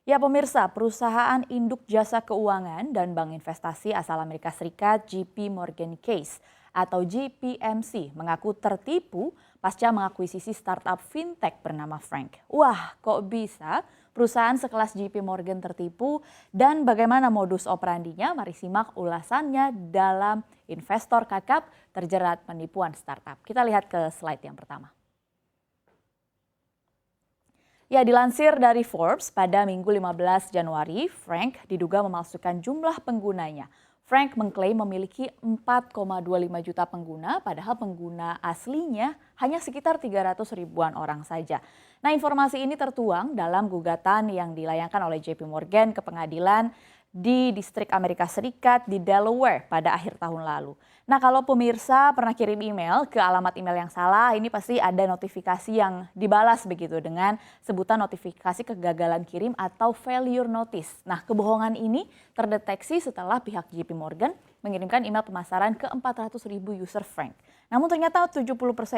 Ya pemirsa, perusahaan induk jasa keuangan dan bank investasi asal Amerika Serikat JP Morgan Chase atau JPMC mengaku tertipu pasca mengakuisisi startup fintech bernama Frank. Wah, kok bisa perusahaan sekelas JP Morgan tertipu dan bagaimana modus operandinya? Mari simak ulasannya dalam Investor Kakap terjerat penipuan startup. Kita lihat ke slide yang pertama. Ya, dilansir dari Forbes pada Minggu 15 Januari, Frank diduga memalsukan jumlah penggunanya. Frank mengklaim memiliki 4,25 juta pengguna, padahal pengguna aslinya hanya sekitar 300 ribuan orang saja. Nah, informasi ini tertuang dalam gugatan yang dilayangkan oleh JP Morgan ke pengadilan di distrik Amerika Serikat di Delaware pada akhir tahun lalu. Nah, kalau pemirsa pernah kirim email ke alamat email yang salah, ini pasti ada notifikasi yang dibalas begitu dengan sebutan notifikasi kegagalan kirim atau failure notice. Nah, kebohongan ini terdeteksi setelah pihak JP Morgan mengirimkan email pemasaran ke 400 ribu user Frank. Namun ternyata 70%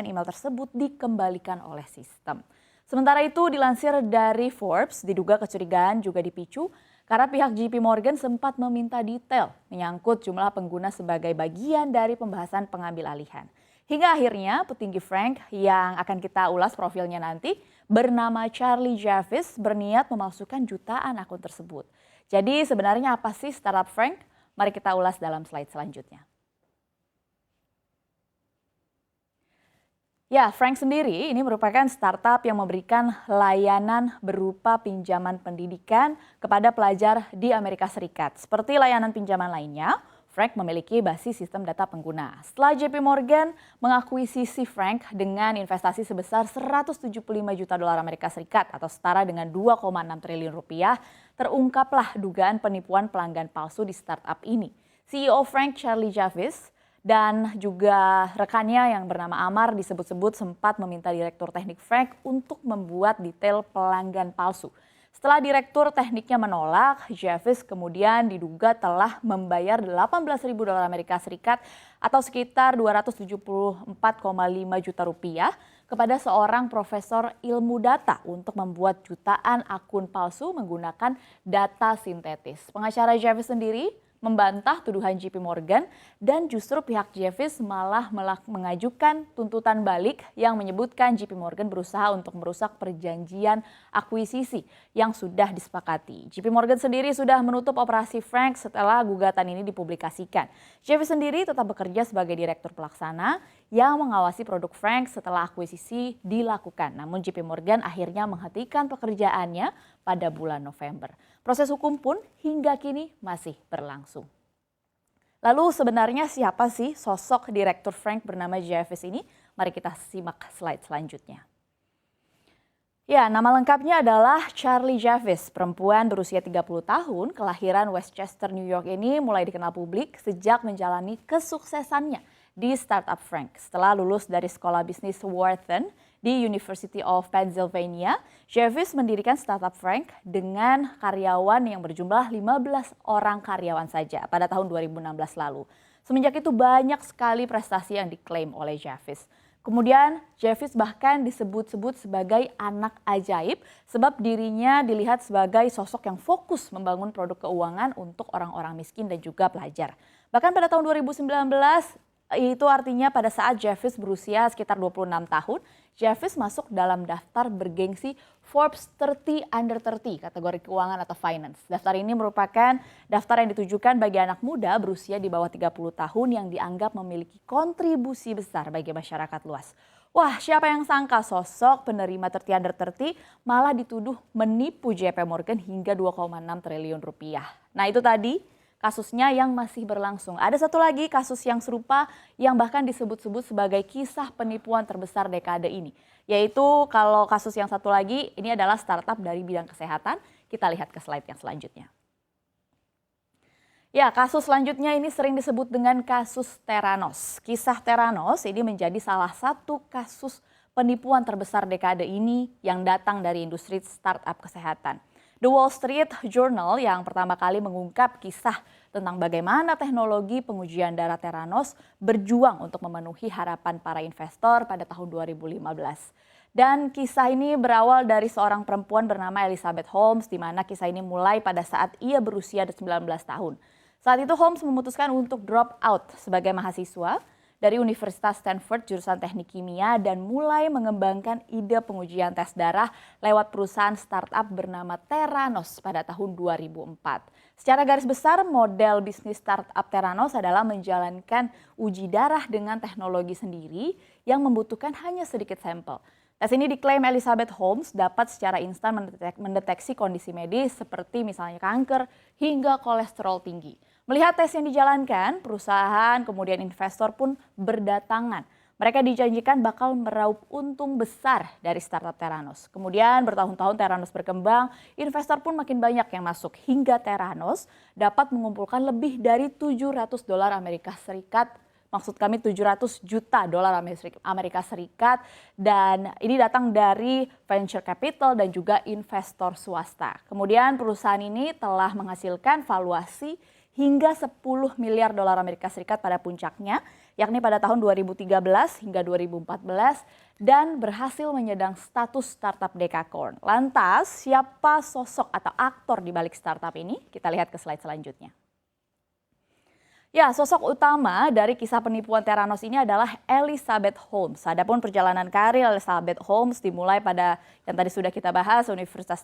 email tersebut dikembalikan oleh sistem. Sementara itu dilansir dari Forbes, diduga kecurigaan juga dipicu karena pihak JP Morgan sempat meminta detail menyangkut jumlah pengguna sebagai bagian dari pembahasan pengambil alihan. Hingga akhirnya petinggi Frank yang akan kita ulas profilnya nanti bernama Charlie Javis berniat memalsukan jutaan akun tersebut. Jadi sebenarnya apa sih startup Frank? Mari kita ulas dalam slide selanjutnya. Ya, Frank sendiri ini merupakan startup yang memberikan layanan berupa pinjaman pendidikan kepada pelajar di Amerika Serikat. Seperti layanan pinjaman lainnya, Frank memiliki basis sistem data pengguna. Setelah JP Morgan mengakuisisi Frank dengan investasi sebesar 175 juta dolar Amerika Serikat atau setara dengan 2,6 triliun rupiah, terungkaplah dugaan penipuan pelanggan palsu di startup ini. CEO Frank, Charlie Javis, dan juga rekannya yang bernama Amar disebut-sebut sempat meminta direktur teknik Frank untuk membuat detail pelanggan palsu. Setelah direktur tekniknya menolak, Javis kemudian diduga telah membayar 18.000 dolar Amerika Serikat atau sekitar 274,5 juta rupiah kepada seorang profesor ilmu data untuk membuat jutaan akun palsu menggunakan data sintetis. Pengacara Javis sendiri membantah tuduhan JP Morgan dan justru pihak Javis malah mengajukan tuntutan balik yang menyebutkan JP Morgan berusaha untuk merusak perjanjian akuisisi yang sudah disepakati. JP Morgan sendiri sudah menutup operasi Frank setelah gugatan ini dipublikasikan. Javis sendiri tetap bekerja sebagai direktur pelaksana yang mengawasi produk Frank setelah akuisisi dilakukan. Namun JP Morgan akhirnya menghentikan pekerjaannya pada bulan November. Proses hukum pun hingga kini masih berlangsung. Lalu sebenarnya siapa sih sosok direktur Frank bernama Javis ini? Mari kita simak slide selanjutnya. Ya, nama lengkapnya adalah Charlie Javis, perempuan berusia 30 tahun, kelahiran Westchester, New York ini mulai dikenal publik sejak menjalani kesuksesannya di startup Frank. Setelah lulus dari sekolah bisnis Wharton di University of Pennsylvania, Javis mendirikan startup Frank dengan karyawan yang berjumlah 15 orang karyawan saja pada tahun 2016 lalu. Semenjak itu banyak sekali prestasi yang diklaim oleh Javis. Kemudian Javis bahkan disebut-sebut sebagai anak ajaib sebab dirinya dilihat sebagai sosok yang fokus membangun produk keuangan untuk orang-orang miskin dan juga pelajar. Bahkan pada tahun 2019, itu artinya pada saat Javis berusia sekitar 26 tahun, Javis masuk dalam daftar bergengsi Forbes 30 Under 30 kategori keuangan atau finance. Daftar ini merupakan daftar yang ditujukan bagi anak muda berusia di bawah 30 tahun yang dianggap memiliki kontribusi besar bagi masyarakat luas. Wah, siapa yang sangka sosok penerima 30 Under 30 malah dituduh menipu JP Morgan hingga 2,6 triliun rupiah. Nah, itu tadi kasusnya yang masih berlangsung. Ada satu lagi kasus yang serupa yang bahkan disebut-sebut sebagai kisah penipuan terbesar dekade ini. Yaitu kalau kasus yang satu lagi ini adalah startup dari bidang kesehatan. Kita lihat ke slide yang selanjutnya. Ya, kasus selanjutnya ini sering disebut dengan kasus Theranos. Kisah Theranos ini menjadi salah satu kasus penipuan terbesar dekade ini yang datang dari industri startup kesehatan. The Wall Street Journal yang pertama kali mengungkap kisah tentang bagaimana teknologi pengujian darah Theranos berjuang untuk memenuhi harapan para investor pada tahun 2015. Dan kisah ini berawal dari seorang perempuan bernama Elizabeth Holmes, di mana kisah ini mulai pada saat ia berusia 19 tahun. Saat itu Holmes memutuskan untuk drop out sebagai mahasiswa dari Universitas Stanford jurusan teknik kimia dan mulai mengembangkan ide pengujian tes darah lewat perusahaan startup bernama Theranos pada tahun 2004. Secara garis besar, model bisnis startup Theranos adalah menjalankan uji darah dengan teknologi sendiri yang membutuhkan hanya sedikit sampel. Tes ini diklaim Elizabeth Holmes dapat secara instan mendeteksi kondisi medis seperti misalnya kanker hingga kolesterol tinggi. Melihat tes yang dijalankan, perusahaan kemudian investor pun berdatangan. Mereka dijanjikan bakal meraup untung besar dari startup Theranos. Kemudian bertahun-tahun Theranos berkembang, investor pun makin banyak yang masuk hingga Theranos dapat mengumpulkan lebih dari $700 Amerika Serikat. Maksud kami 700 juta dolar Amerika Serikat, dan ini datang dari venture capital dan juga investor swasta. Kemudian perusahaan ini telah menghasilkan valuasi hingga 10 miliar dolar Amerika Serikat pada puncaknya, yakni pada tahun 2013 hingga 2014, dan berhasil menyandang status startup dekakorn. Lantas, siapa sosok atau aktor di balik startup ini? Kita lihat ke slide selanjutnya. Ya, sosok utama dari kisah penipuan Theranos ini adalah Elizabeth Holmes. Adapun perjalanan karir Elizabeth Holmes dimulai pada yang tadi sudah kita bahas, Universitas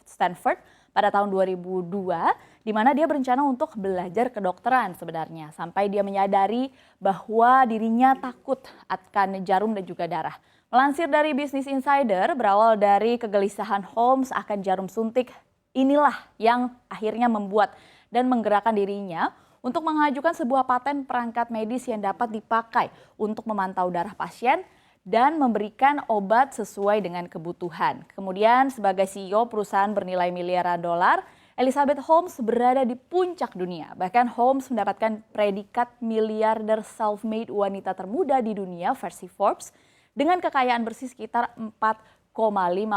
Stanford pada tahun 2002, di mana dia berencana untuk belajar kedokteran sebenarnya, sampai dia menyadari bahwa dirinya takut akan jarum dan juga darah. Melansir dari Business Insider, berawal dari kegelisahan Holmes akan jarum suntik, inilah yang akhirnya membuat dan menggerakkan dirinya untuk mengajukan sebuah paten perangkat medis yang dapat dipakai untuk memantau darah pasien dan memberikan obat sesuai dengan kebutuhan. Kemudian sebagai CEO perusahaan bernilai miliaran dolar, Elizabeth Holmes berada di puncak dunia. Bahkan Holmes mendapatkan predikat miliarder self-made wanita termuda di dunia versi Forbes dengan kekayaan bersih sekitar 4,5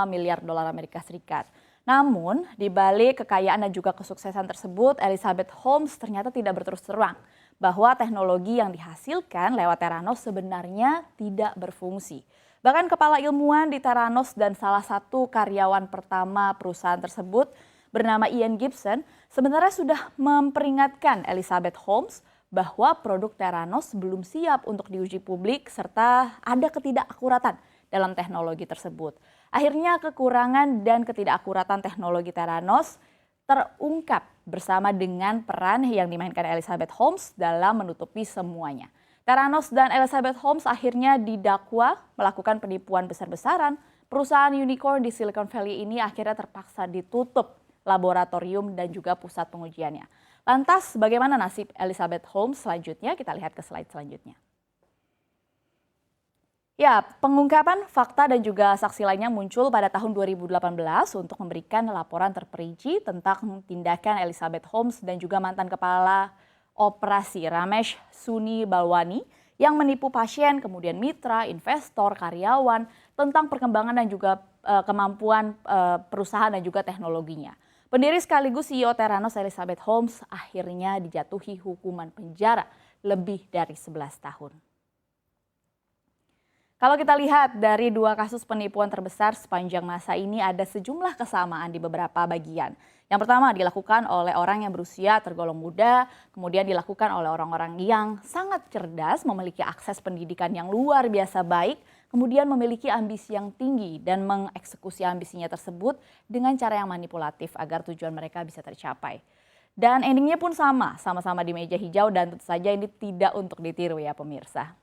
miliar dolar Amerika Serikat. Namun, di balik kekayaan dan juga kesuksesan tersebut, Elizabeth Holmes ternyata tidak berterus terang bahwa teknologi yang dihasilkan lewat Theranos sebenarnya tidak berfungsi. Bahkan kepala ilmuwan di Theranos dan salah satu karyawan pertama perusahaan tersebut bernama Ian Gibson sebenarnya sudah memperingatkan Elizabeth Holmes bahwa produk Theranos belum siap untuk diuji publik serta ada ketidakakuratan dalam teknologi tersebut. Akhirnya kekurangan dan ketidakakuratan teknologi Theranos terungkap bersama dengan peran yang dimainkan Elizabeth Holmes dalam menutupi semuanya. Theranos dan Elizabeth Holmes akhirnya didakwa melakukan penipuan besar-besaran. Perusahaan unicorn di Silicon Valley ini akhirnya terpaksa ditutup laboratorium dan juga pusat pengujiannya. Lantas bagaimana nasib Elizabeth Holmes selanjutnya? Kita lihat ke slide selanjutnya. Ya, pengungkapan fakta dan juga saksi lainnya muncul pada tahun 2018 untuk memberikan laporan terperinci tentang tindakan Elizabeth Holmes dan juga mantan kepala operasi Ramesh Suni Balwani yang menipu pasien, kemudian mitra, investor, karyawan tentang perkembangan dan juga kemampuan perusahaan dan juga teknologinya. Pendiri sekaligus CEO Theranos Elizabeth Holmes akhirnya dijatuhi hukuman penjara lebih dari 11 tahun. Kalau kita lihat dari dua kasus penipuan terbesar sepanjang masa ini ada sejumlah kesamaan di beberapa bagian. Yang pertama dilakukan oleh orang yang berusia tergolong muda, kemudian dilakukan oleh orang-orang yang sangat cerdas, memiliki akses pendidikan yang luar biasa baik, kemudian memiliki ambisi yang tinggi dan mengeksekusi ambisinya tersebut dengan cara yang manipulatif agar tujuan mereka bisa tercapai. Dan endingnya pun sama-sama di meja hijau dan tentu saja ini tidak untuk ditiru ya pemirsa.